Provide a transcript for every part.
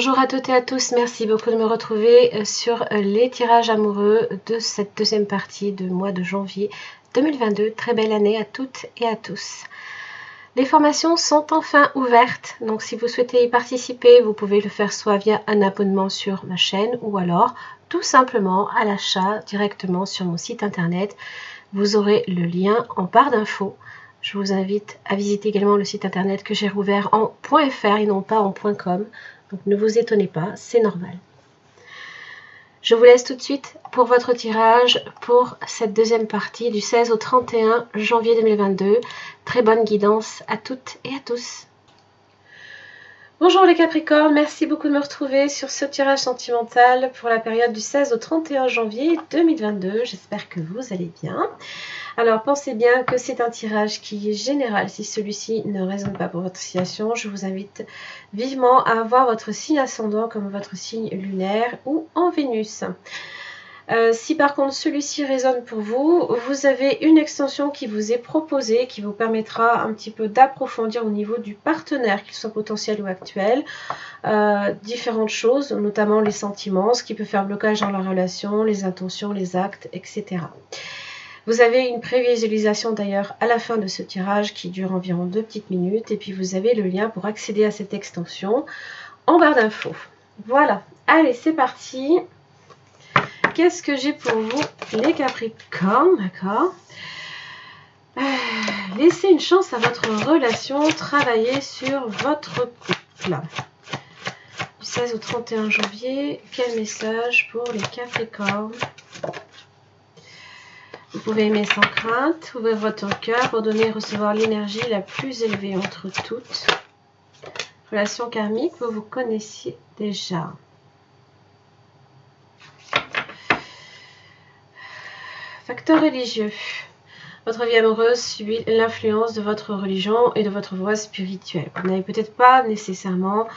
Bonjour à toutes et à tous, merci beaucoup de me retrouver sur les tirages amoureux de cette deuxième partie du mois de janvier 2022. Très belle année à toutes et à tous. Les formations sont enfin ouvertes, donc si vous souhaitez y participer, vous pouvez le faire soit via un abonnement sur ma chaîne ou alors tout simplement à l'achat directement sur mon site internet. Vous aurez le lien en barre d'infos. Je vous invite à visiter également le site internet que j'ai rouvert en .fr et non pas en .com. Donc ne vous étonnez pas, c'est normal. Je vous laisse tout de suite pour votre tirage pour cette deuxième partie du 16 au 31 janvier 2022. Très bonne guidance à toutes et à tous. Bonjour les Capricornes, merci beaucoup de me retrouver sur ce tirage sentimental pour la période du 16 au 31 janvier 2022. J'espère que vous allez bien. Alors pensez bien que c'est un tirage qui est général. Si celui-ci ne résonne pas pour votre situation, je vous invite vivement à avoir votre signe ascendant comme votre signe lunaire ou en Vénus. Si par contre celui-ci résonne pour vous, vous avez une extension qui vous est proposée, qui vous permettra un petit peu d'approfondir au niveau du partenaire, qu'il soit potentiel ou actuel, différentes choses, notamment les sentiments, ce qui peut faire blocage dans la relation, les intentions, les actes, etc. Vous avez une prévisualisation d'ailleurs à la fin de ce tirage qui dure environ 2 petites minutes et puis vous avez le lien pour accéder à cette extension en barre d'infos. Voilà, allez c'est parti. Qu'est-ce que j'ai pour vous les Capricornes, d'accord? Laissez une chance à votre relation, travaillez sur votre couple. Du 16 au 31 janvier, quel message pour les Capricornes? Vous pouvez aimer sans crainte, ouvrir votre cœur pour donner et recevoir l'énergie la plus élevée entre toutes. Relation karmique, vous vous connaissiez déjà. Facteur religieux. Votre vie amoureuse subit l'influence de votre religion et de votre voie spirituelle. Vous n'avez peut-être pas nécessairement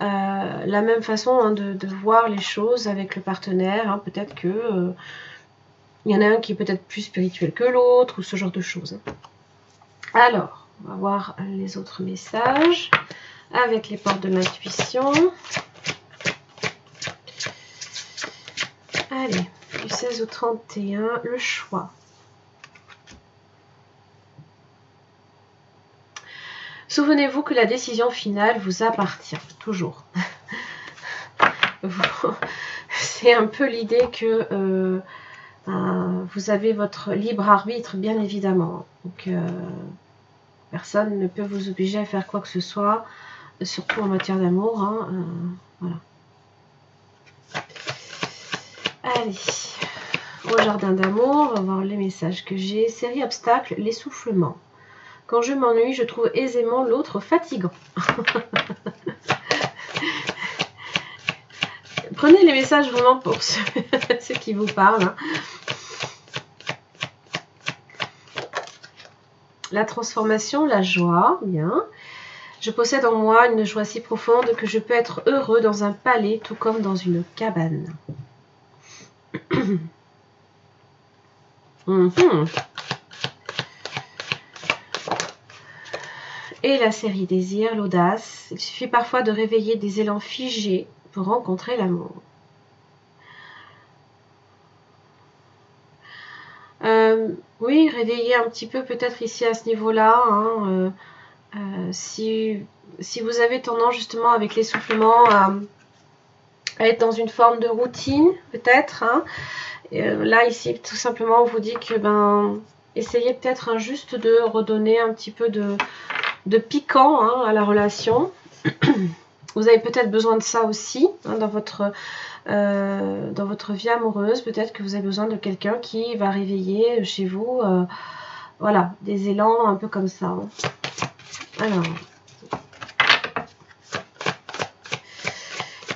la même façon de voir les choses avec le partenaire. Peut-être que il y en a un qui est peut-être plus spirituel que l'autre ou ce genre de choses. Alors, on va voir les autres messages avec les portes de l'intuition. Allez, du 16 au 31, le choix. Souvenez-vous que la décision finale vous appartient, toujours. C'est un peu l'idée que vous avez votre libre arbitre, bien évidemment. Donc, personne ne peut vous obliger à faire quoi que ce soit, surtout en matière d'amour. Voilà. Allez, au jardin d'amour, on va voir les messages que j'ai. Série obstacle, l'essoufflement. Quand je m'ennuie, je trouve aisément l'autre fatigant. Prenez les messages vraiment pour ceux qui vous parlent. La transformation, la joie, bien. Je possède en moi une joie si profonde que je peux être heureux dans un palais tout comme dans une cabane. Et la série désir, l'audace. Il suffit parfois de réveiller des élans figés pour rencontrer l'amour. Oui, réveiller un petit peu peut-être ici à ce niveau-là. Si vous avez tendance justement avec l'essoufflement à être dans une forme de routine, peut-être. Là, ici, tout simplement, on vous dit que essayez peut-être juste de redonner un petit peu de piquant à la relation. Vous avez peut-être besoin de ça aussi dans votre vie amoureuse. Peut-être que vous avez besoin de quelqu'un qui va réveiller chez vous voilà, des élans un peu comme ça. Alors,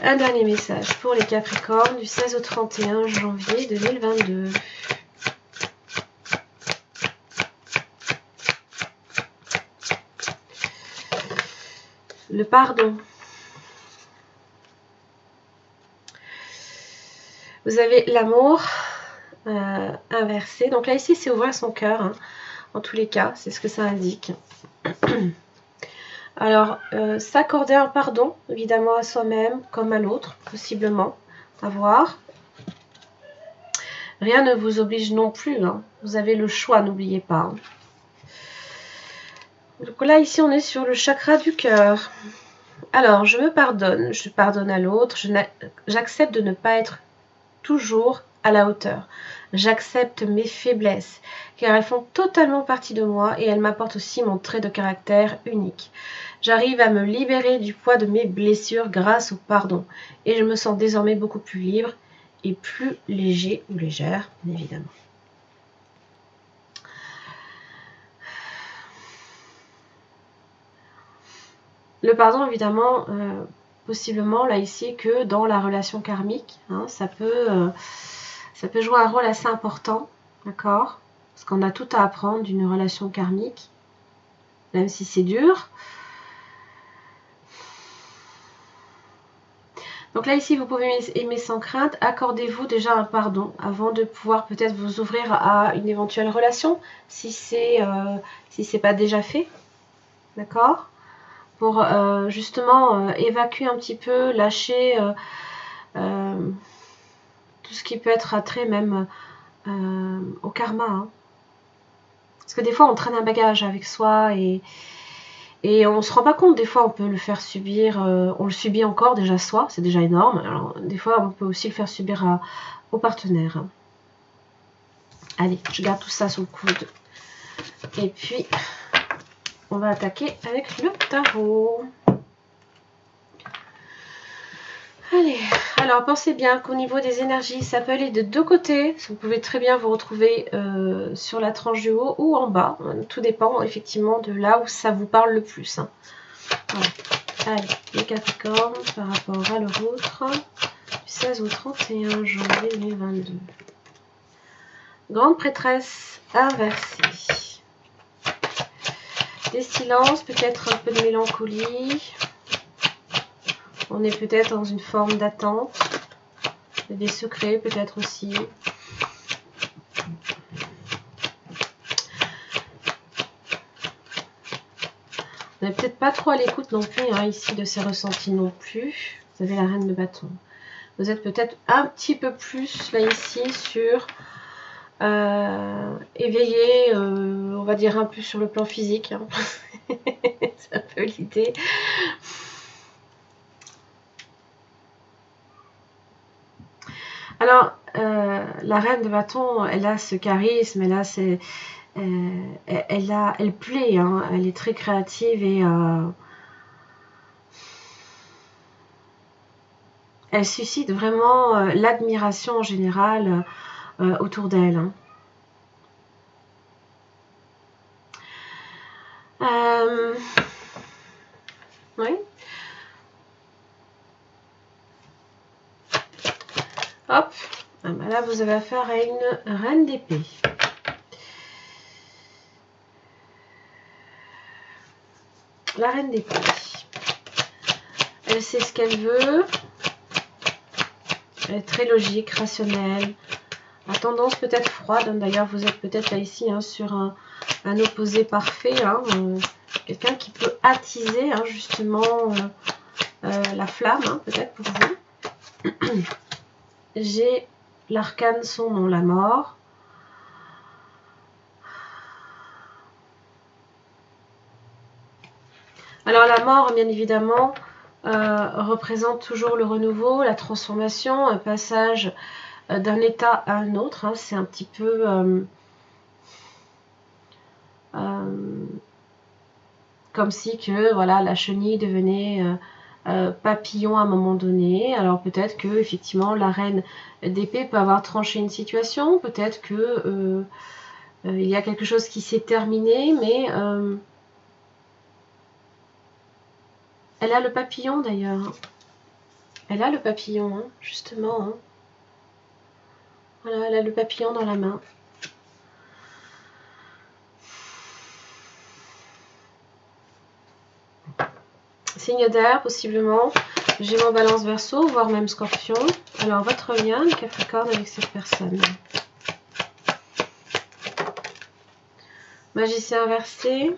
un dernier message pour les Capricornes du 16 au 31 janvier 2022. Le pardon. Vous avez l'amour inversé. Donc là, ici, c'est ouvrir son cœur. En tous les cas, c'est ce que ça indique. Alors, s'accorder un pardon, évidemment, à soi-même, comme à l'autre, possiblement, à voir. Rien ne vous oblige non plus, hein. Vous avez le choix, n'oubliez pas. Hein. Donc là, ici, on est sur le chakra du cœur. Alors, je me pardonne, je pardonne à l'autre, j'accepte de ne pas être toujours à la hauteur. J'accepte mes faiblesses, car elles font totalement partie de moi et elles m'apportent aussi mon trait de caractère unique. J'arrive à me libérer du poids de mes blessures grâce au pardon, et je me sens désormais beaucoup plus libre et plus léger ou légère, bien évidemment. Le pardon, évidemment, possiblement, là ici, que dans la relation karmique, hein, ça peut jouer un rôle assez important, d'accord? Parce qu'on a tout à apprendre d'une relation karmique, même si c'est dur. Donc là, ici, vous pouvez aimer sans crainte. Accordez-vous déjà un pardon avant de pouvoir peut-être vous ouvrir à une éventuelle relation, si c'est pas déjà fait, d'accord? Pour justement évacuer un petit peu, lâcher tout ce qui peut être attrait même au karma. Hein. Parce que des fois, on traîne un bagage avec soi et on ne se rend pas compte. Des fois, on peut le faire subir, on le subit encore déjà soi, c'est déjà énorme. Alors, des fois, on peut aussi le faire subir au partenaire. Hein. Allez, je garde tout ça sous le coude. Et puis, on va attaquer avec le tarot. Allez, alors pensez bien qu'au niveau des énergies, ça peut aller de deux côtés. Vous pouvez très bien vous retrouver sur la tranche du haut ou en bas. Tout dépend effectivement de là où ça vous parle le plus. Hein. Voilà. Allez, les Capricornes par rapport à leur autre, du 16 au 31 janvier 2022. Grande prêtresse inversée. Des silences, peut-être un peu de mélancolie. On est peut-être dans une forme d'attente. Des secrets peut-être aussi. On n'est peut-être pas trop à l'écoute non plus, hein, ici, de ces ressentis non plus. Vous avez la reine de bâton. Vous êtes peut-être un petit peu plus, là, ici, sur éveillé, on va dire un peu sur le plan physique. Hein. C'est un peu l'idée. Alors, la reine de bâton, elle a ce charisme, elle a elle plaît, hein, elle est très créative et elle suscite vraiment l'admiration en général autour d'elle. Hein. Oui. Hop. Ah ben là, vous avez affaire à une reine d'épée. La reine d'épée. Elle sait ce qu'elle veut. Elle est très logique, rationnelle. À tendance peut-être froide. D'ailleurs, vous êtes peut-être là ici hein, sur un opposé parfait. Hein, quelqu'un qui peut attiser hein, justement la flamme, hein, peut-être pour vous. J'ai l'arcane, son nom, la mort. Alors la mort, bien évidemment, représente toujours le renouveau, la transformation, un passage d'un état à un autre. Hein, c'est un petit peu comme si que voilà la chenille devenait papillon à un moment donné. Alors peut-être que effectivement la reine d'épée peut avoir tranché une situation, peut-être que il y a quelque chose qui s'est terminé, mais elle a le papillon d'ailleurs. Elle a le papillon, hein, justement. Hein. Voilà, elle a le papillon dans la main. Signe d'air, possiblement. Gémeaux, Balance, Verseau, voire même Scorpion. Alors, votre lien, le Capricorne, avec cette personne. Magicien inversé.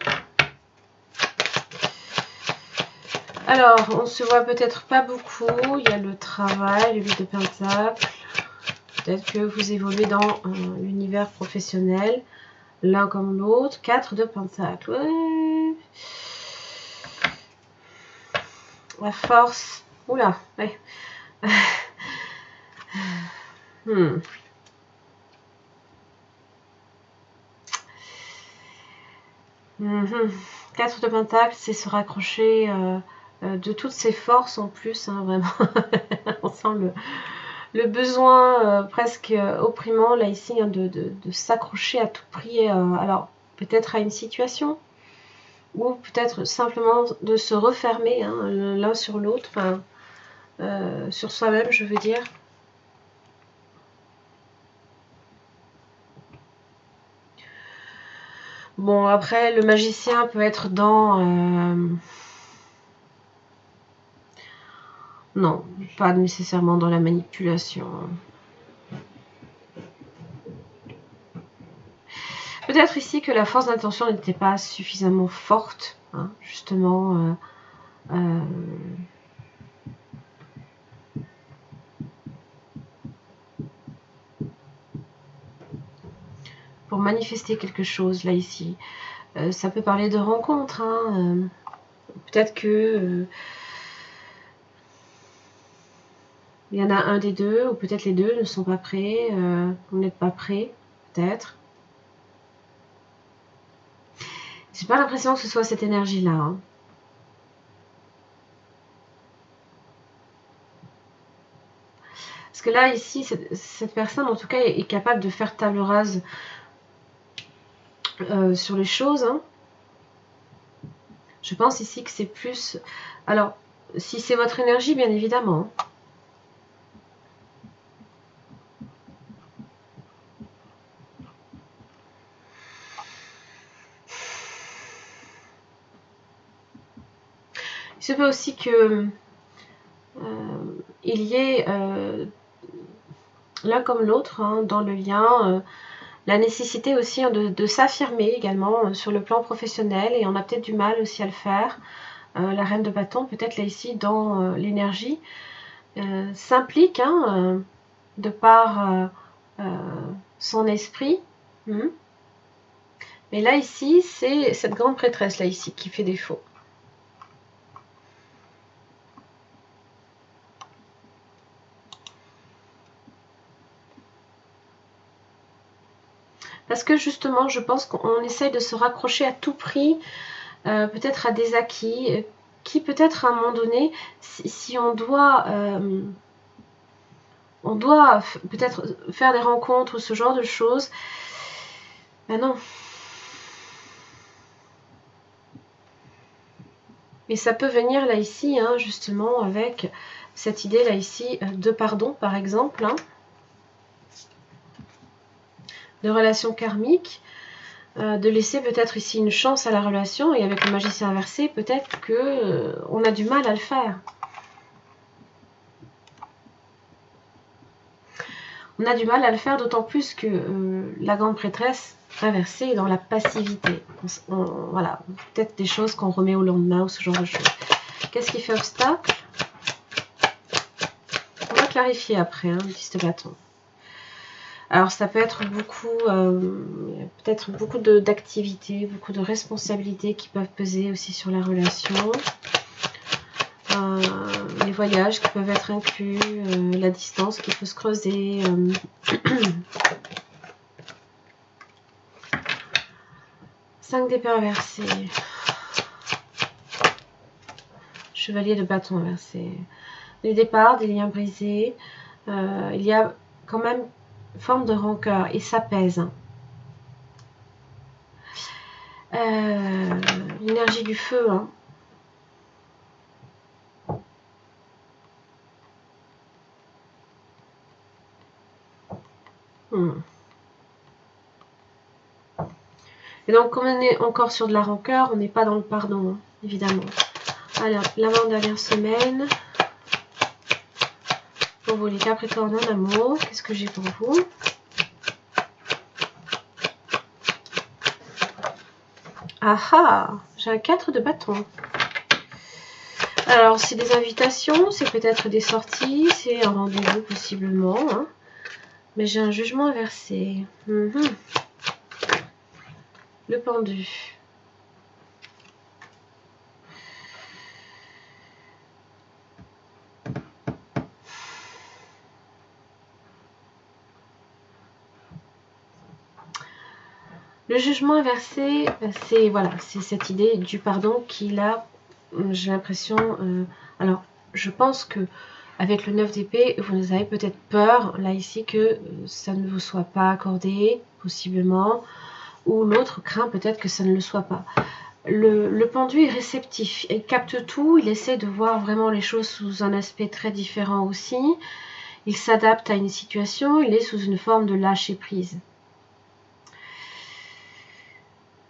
Alors, on se voit peut-être pas beaucoup. Il y a le travail, le 8 de Pentacle. Peut-être que vous évoluez dans l'univers professionnel, l'un comme l'autre. 4 de Pentacle. Ouais. La force. Oula, ouais. Hmm. Mhm. 4 de Pentacle, c'est se raccrocher de toutes ses forces en plus, hein, vraiment. On sent le besoin presque opprimant là ici hein, de s'accrocher à tout prix. Alors peut-être à une situation ou peut-être simplement de se refermer hein, l'un sur l'autre, enfin, sur soi-même je veux dire. Bon après le magicien peut être dans... non, pas nécessairement dans la manipulation. Peut-être ici que la force d'intention n'était pas suffisamment forte, hein, justement. Pour manifester quelque chose, là, ici. Ça peut parler de rencontre. Hein, peut-être que... il y en a un des deux, ou peut-être les deux ne sont pas prêts. Vous n'êtes pas prêts, peut-être. J'ai pas l'impression que ce soit cette énergie-là. Hein. Parce que là, ici, cette personne, en tout cas, est capable de faire table rase sur les choses. Hein. Je pense ici que c'est plus... Alors, si c'est votre énergie, bien évidemment. Il se peut aussi que il y ait l'un comme l'autre hein, dans le lien, la nécessité aussi hein, de s'affirmer également sur le plan professionnel et on a peut-être du mal aussi à le faire. La reine de bâton, peut-être là ici dans l'énergie, s'implique hein, de par son esprit. Mais là ici, c'est cette grande prêtresse là ici qui fait défaut. Parce que justement, je pense qu'on essaye de se raccrocher à tout prix, peut-être à des acquis, qui peut-être à un moment donné, si on doit peut-être faire des rencontres ou ce genre de choses, ben non. Et ça peut venir là ici, hein, justement, avec cette idée là ici de pardon, par exemple, hein, de relation karmique, de laisser peut-être ici une chance à la relation, et avec le magicien inversé, peut-être que on a du mal à le faire. On a du mal à le faire, d'autant plus que la grande prêtresse inversée est dans la passivité. Voilà, peut-être des choses qu'on remet au lendemain ou ce genre de choses. Qu'est-ce qui fait obstacle? On va clarifier après, hein, 10 de bâton. Alors ça peut être beaucoup, peut-être beaucoup d'activités, beaucoup de responsabilités qui peuvent peser aussi sur la relation. Les voyages qui peuvent être inclus, la distance qu'il faut se creuser. 5 d'épée inversée. Chevalier de bâton inversé. Les départs, des liens brisés. Il y a quand même une forme de rancœur et ça pèse. L'énergie du feu. Hein. Et donc, comme on est encore sur de la rancœur, on n'est pas dans le pardon, hein, évidemment. Alors, l'avant-dernière semaine. Pour vous, les Capricornes en amour, qu'est-ce que j'ai pour vous? Ah ah, j'ai un 4 de bâton. Alors, c'est des invitations, c'est peut-être des sorties, c'est un rendez-vous possiblement. Hein. Mais j'ai un jugement inversé. Le pendu. Le jugement inversé, c'est voilà, c'est cette idée du pardon qu'il a, j'ai l'impression, alors je pense que avec le 9 d'épée, vous avez peut-être peur, là ici, que ça ne vous soit pas accordé, possiblement, ou l'autre craint peut-être que ça ne le soit pas. Le pendu est réceptif, il capte tout, il essaie de voir vraiment les choses sous un aspect très différent aussi, il s'adapte à une situation, il est sous une forme de lâcher prise.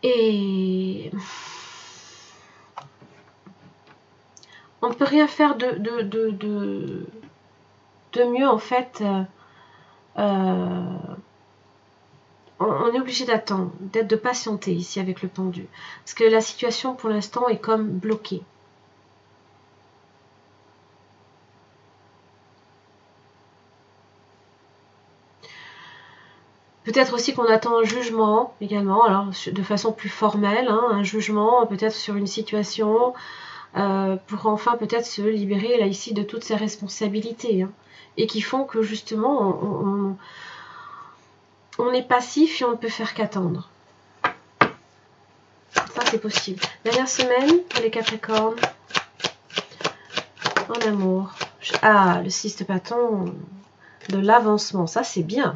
Et on ne peut rien faire de mieux en fait. On est obligé d'attendre, de patienter ici avec le pendu. Parce que la situation pour l'instant est comme bloquée. Peut-être aussi qu'on attend un jugement également, alors de façon plus formelle, hein, un jugement peut-être sur une situation, pour enfin peut-être se libérer là ici de toutes ces responsabilités, hein, et qui font que justement on est passif et on ne peut faire qu'attendre. Ça c'est possible. Dernière semaine pour les Capricornes, en amour. Ah, le 6 de bâton, de l'avancement, ça c'est bien.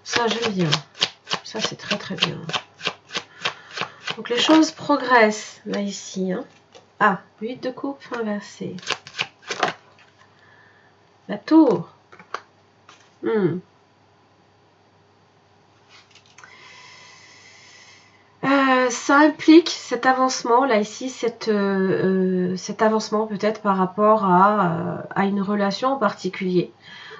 Ça j'aime bien. Ça c'est très très bien. Donc les choses progressent là ici. Hein. Ah, 8 de coupe inversé. La tour. Ça implique cet avancement là ici, cet avancement peut-être par rapport à une relation en particulier.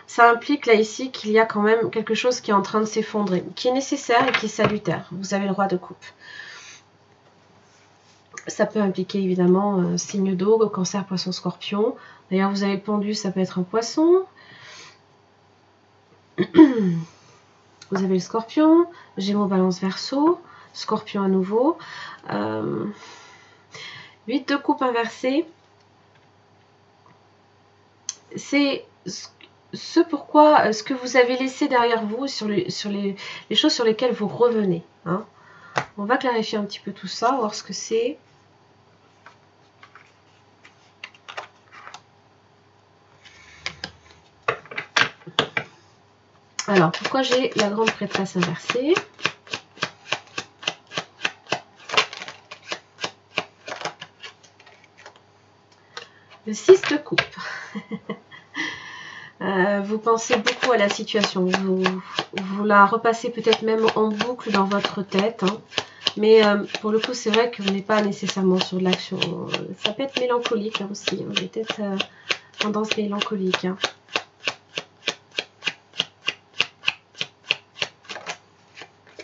Ça implique là ici qu'il y a quand même quelque chose qui est en train de s'effondrer, qui est nécessaire et qui est salutaire. Vous avez le roi de coupe. Ça peut impliquer évidemment signe d'eau, cancer, poisson, scorpion. D'ailleurs, vous avez le pendu, ça peut être un poisson. Vous avez le scorpion, Gémeaux, Balance, Verseau, scorpion à nouveau. 8 de coupe inversé. C'est ce que vous avez laissé derrière vous sur les choses sur lesquelles vous revenez. Hein. On va clarifier un petit peu tout ça, voir ce que c'est. Alors, pourquoi j'ai la grande prêtresse inversée? Le 6 de coupe. Vous pensez beaucoup à la situation. Vous la repassez peut-être même en boucle dans votre tête. Hein. Mais pour le coup, c'est vrai que vous n'êtes pas nécessairement sur de l'action. Ça peut être mélancolique hein, aussi. Vous avez peut-être tendance mélancolique. Hein.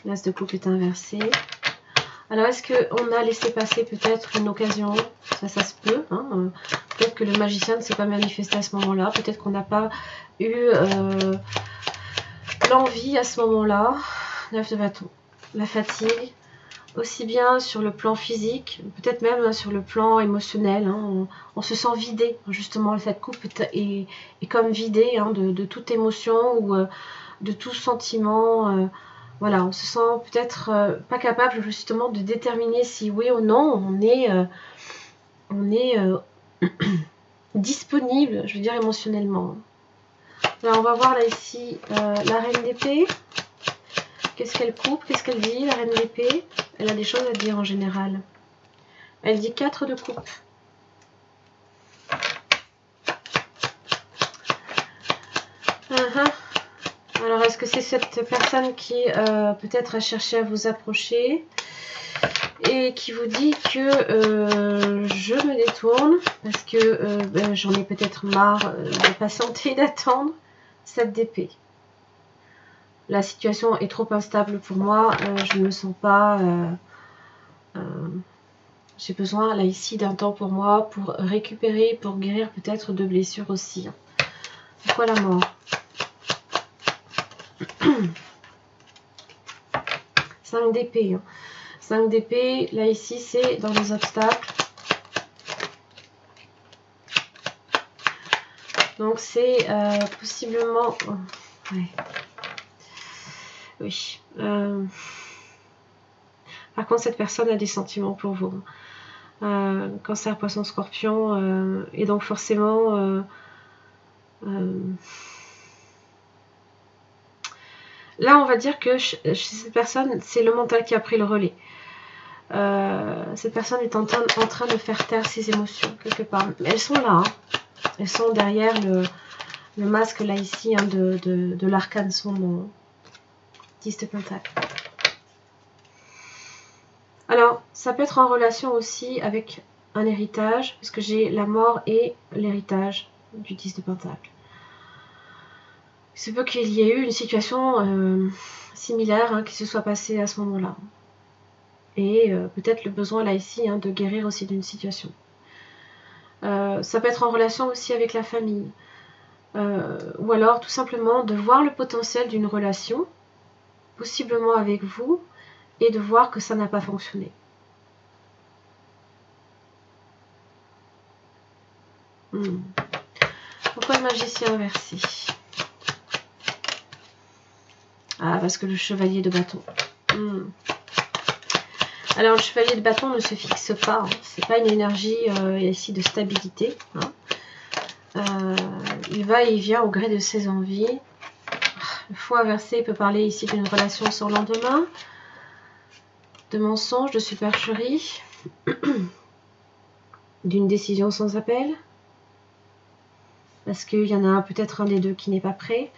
L'as de coupe est inversé. Alors, est-ce qu'on a laissé passer peut-être une occasion? Ça se peut. Hein. Peut-être que le magicien ne s'est pas manifesté à ce moment-là. Peut-être qu'on n'a pas eu l'envie à ce moment-là. 9 de bâton. La fatigue. Aussi bien sur le plan physique, peut-être même sur le plan émotionnel. Hein. On se sent vidé. Justement, cette coupe est comme vidée hein, de toute émotion ou de tout sentiment. Voilà, on se sent peut-être pas capable justement de déterminer si oui ou non on est disponible, je veux dire émotionnellement. Alors on va voir là ici la reine d'épée. Qu'est-ce qu'elle coupe? Qu'est-ce qu'elle dit, la reine d'épée? Elle a des choses à dire en général. Elle dit 4 de coupe. Alors, est-ce que c'est cette personne qui peut-être a cherché à vous approcher et qui vous dit que je me détourne parce que j'en ai peut-être marre de patienter, d'attendre? 7 d'épée. La situation est trop instable pour moi, je ne me sens pas J'ai besoin là ici d'un temps pour moi, pour récupérer, pour guérir peut-être de blessures aussi. Pourquoi la mort? 5 d'épée. 5 d'épée, là ici c'est dans les obstacles. Donc c'est possiblement... ouais. Oui. Par contre, cette personne a des sentiments pour vous. Cancer, poisson, scorpion. Et donc forcément... là, on va dire que chez cette personne, c'est le mental qui a pris le relais. Cette personne est en train de faire taire ses émotions, quelque part. Elles sont là. Hein. Elles sont derrière le masque, là, ici, hein, de l'arcane sombre. 10 de Pentacle. Alors, ça peut être en relation aussi avec un héritage, parce que j'ai la mort et l'héritage du 10 de Pentacle. Il se peut qu'il y ait eu une situation similaire hein, qui se soit passée à ce moment-là. Et peut-être le besoin là ici hein, de guérir aussi d'une situation. Ça peut être en relation aussi avec la famille. Ou alors tout simplement de voir le potentiel d'une relation, possiblement avec vous, et de voir que ça n'a pas fonctionné. Pourquoi le magicien inversé? Ah, parce que le chevalier de bâton. Alors, le chevalier de bâton ne se fixe pas. Hein. C'est pas une énergie ici de stabilité. Hein. Il va et il vient au gré de ses envies. Le fou inversé peut parler ici d'une relation sans lendemain, de mensonges, de supercherie, d'une décision sans appel. Parce qu'il y en a peut-être un des deux qui n'est pas prêt,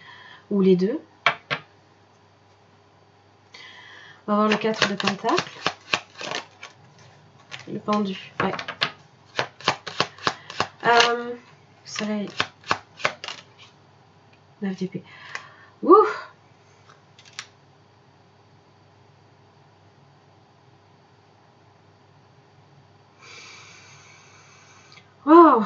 ou les deux. On va voir le 4 de Pentacle. Le pendu, ouais. Soleil. 9 d'épée. Ouh! Wow!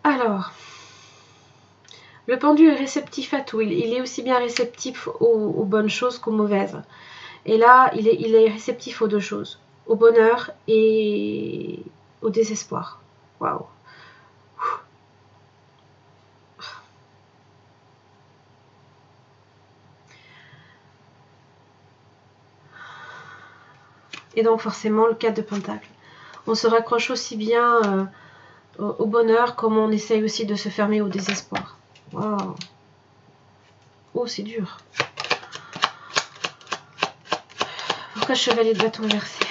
Alors, le pendu est réceptif à tout. Il est aussi bien réceptif aux bonnes choses qu'aux mauvaises. Et là, il est réceptif aux deux choses. Au bonheur et au désespoir. Waouh. Et donc forcément, le 4 de Pentacle. On se raccroche aussi bien au bonheur comme on essaye aussi de se fermer au désespoir. Waouh. Oh, c'est dur. Pourquoi chevalier de bâton inversé?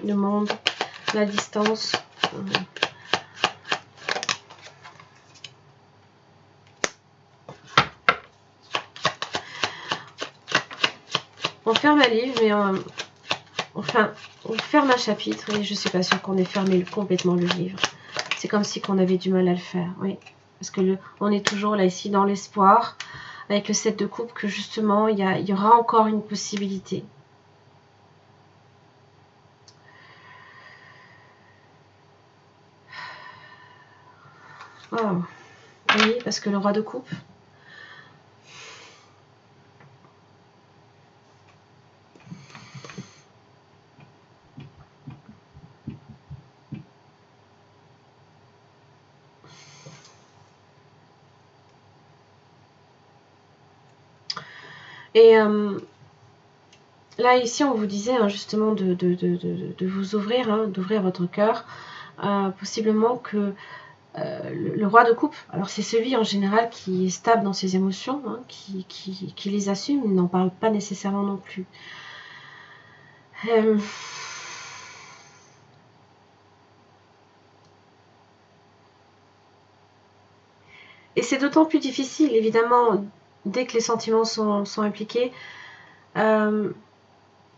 Le monde, la distance. On ferme un livre, mais enfin, on ferme un chapitre et je ne suis pas sûre qu'on ait fermé complètement le livre. C'est comme si on avait du mal à le faire, oui. Parce que on est toujours là ici dans l'espoir, avec le 7 de coupe, que justement, il y aura encore une possibilité. Oh. Oui, parce que le roi de coupe. Et là, ici, on vous disait hein, justement de vous ouvrir, hein, d'ouvrir votre cœur. Possiblement que le roi de coupe, alors c'est celui en général qui est stable dans ses émotions, hein, qui les assume, il n'en parle pas nécessairement non plus. Et c'est d'autant plus difficile, évidemment, dès que les sentiments sont impliqués, on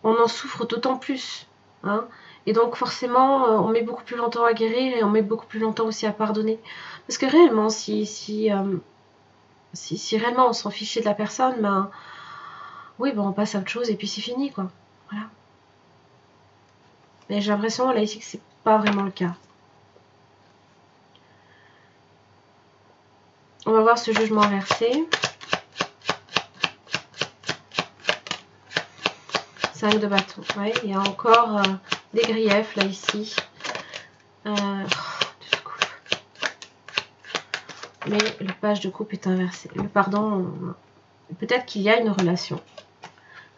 en souffre d'autant plus. Hein. Et donc forcément, on met beaucoup plus longtemps à guérir et on met beaucoup plus longtemps aussi à pardonner. Parce que réellement, si réellement on s'en fichait de la personne, ben oui, ben on passe à autre chose et puis c'est fini, quoi. Voilà. Mais j'ai l'impression là ici que c'est pas vraiment le cas. On va voir ce jugement inversé. 5 de bâton. Ouais, il y a encore des griefs là ici. Mais le page de coupe est inversé. Le pardon, peut-être qu'il y a une relation.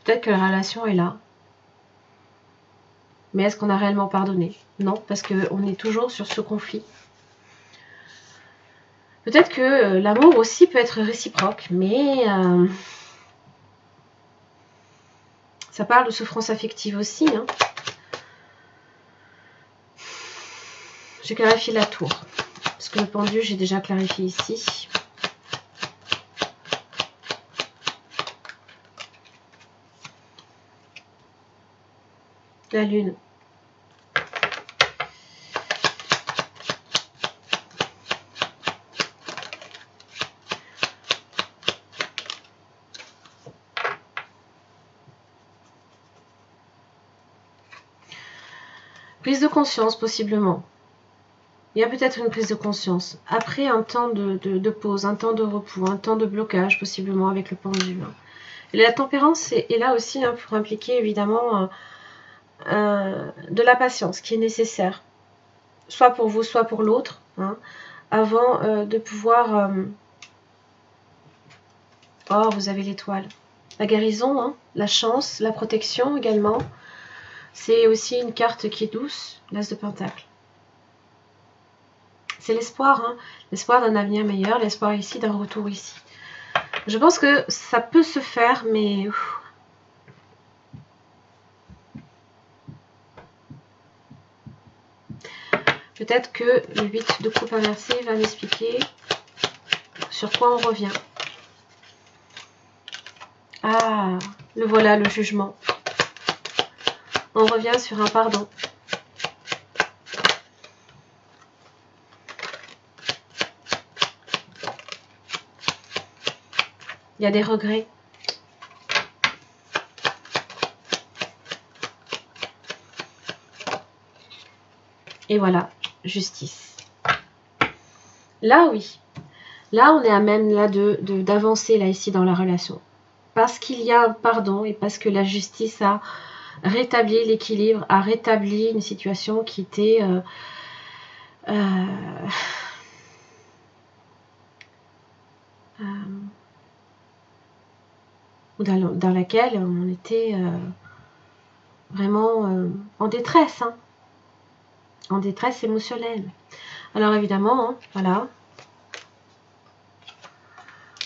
Peut-être que la relation est là. Mais est-ce qu'on a réellement pardonné? Non, parce qu'on est toujours sur ce conflit. Peut-être que l'amour aussi peut être réciproque, mais ça parle de souffrance affective aussi. Hein. J'ai clarifié la tour. Parce que le pendu, j'ai déjà clarifié ici. La lune. Prise de conscience, possiblement. Il y a peut-être une prise de conscience. Après un temps de pause, un temps de repos, un temps de blocage, possiblement avec le pendu. Et la tempérance est là aussi hein, pour impliquer évidemment de la patience qui est nécessaire. Soit pour vous, soit pour l'autre. Hein, avant de pouvoir... Oh, vous avez l'étoile. La guérison, hein, la chance, la protection également. C'est aussi une carte qui est douce, l'As de Pentacle. C'est l'espoir, hein, l'espoir d'un avenir meilleur, l'espoir ici d'un retour ici. Je pense que ça peut se faire, mais... Peut-être que le 8 de coupe inversé va m'expliquer sur quoi on revient. Ah, le voilà, le jugement. On revient sur un pardon. Il y a des regrets. Et voilà, justice. Là, oui. Là, on est à même là d'avancer là ici dans la relation. Parce qu'il y a un pardon et parce que la justice a rétabli l'équilibre, a rétabli une situation qui était dans laquelle on était vraiment en détresse, hein, en détresse émotionnelle. Alors évidemment, hein, voilà,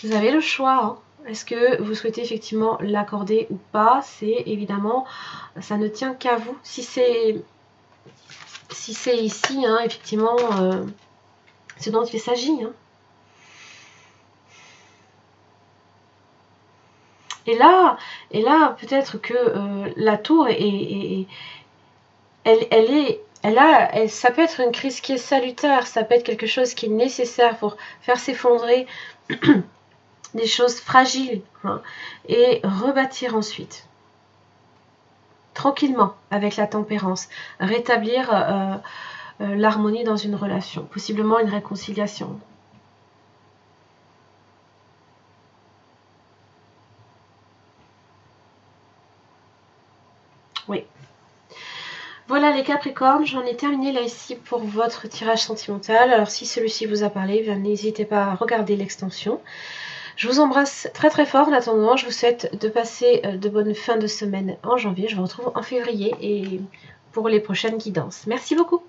vous avez le choix. Hein. Est-ce que vous souhaitez effectivement l'accorder ou pas? C'est évidemment, ça ne tient qu'à vous. Si c'est ici, hein, effectivement, ce dont il s'agit. Hein. Et là peut-être que la tour ça peut être une crise qui est salutaire, ça peut être quelque chose qui est nécessaire pour faire s'effondrer des choses fragiles hein, et rebâtir ensuite. Tranquillement, avec la tempérance, rétablir l'harmonie dans une relation, possiblement une réconciliation. Oui. Voilà les Capricornes, j'en ai terminé là ici pour votre tirage sentimental. Alors si celui-ci vous a parlé, n'hésitez pas à regarder l'extension. Je vous embrasse très très fort. En attendant, je vous souhaite de passer de bonnes fins de semaine en janvier. Je vous retrouve en février et pour les prochaines guidances. Merci beaucoup.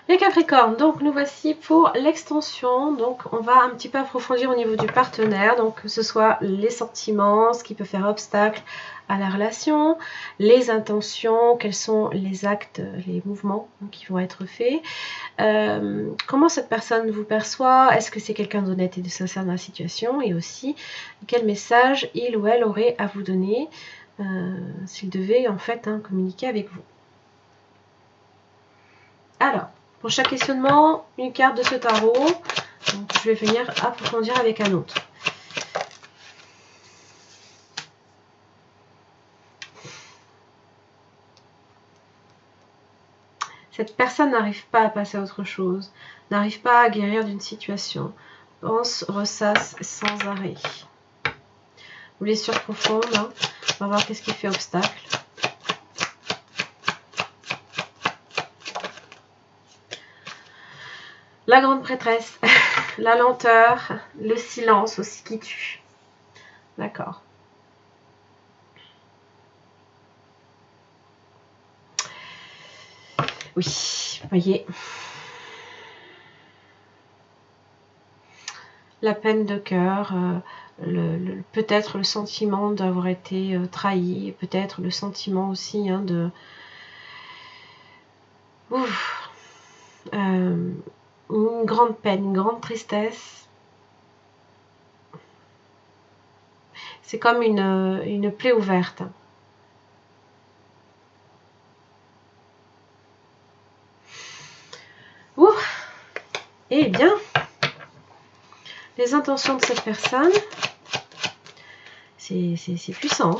Les Capricornes, donc nous voici pour l'extension. Donc on va un petit peu approfondir au niveau du partenaire, donc que ce soit les sentiments, ce qui peut faire obstacle à la relation, les intentions, quels sont les actes, les mouvements qui vont être faits, comment cette personne vous perçoit, est-ce que c'est quelqu'un d'honnête et de sincère dans la situation, et aussi quel message il ou elle aurait à vous donner s'il devait en fait communiquer avec vous. Alors, pour chaque questionnement, une carte de ce tarot. Donc, je vais venir approfondir avec un autre. Cette personne n'arrive pas à passer à autre chose, n'arrive pas à guérir d'une situation, pense, ressasse sans arrêt. Blessure profonde, hein. On va voir qu'est-ce qui fait obstacle. La grande prêtresse, la lenteur, le silence aussi qui tue. D'accord. Oui, voyez. La peine de cœur, peut-être le sentiment d'avoir été trahi, peut-être le sentiment aussi de... une grande peine, une grande tristesse. C'est comme une plaie ouverte. Eh bien, les intentions de cette personne, c'est puissant.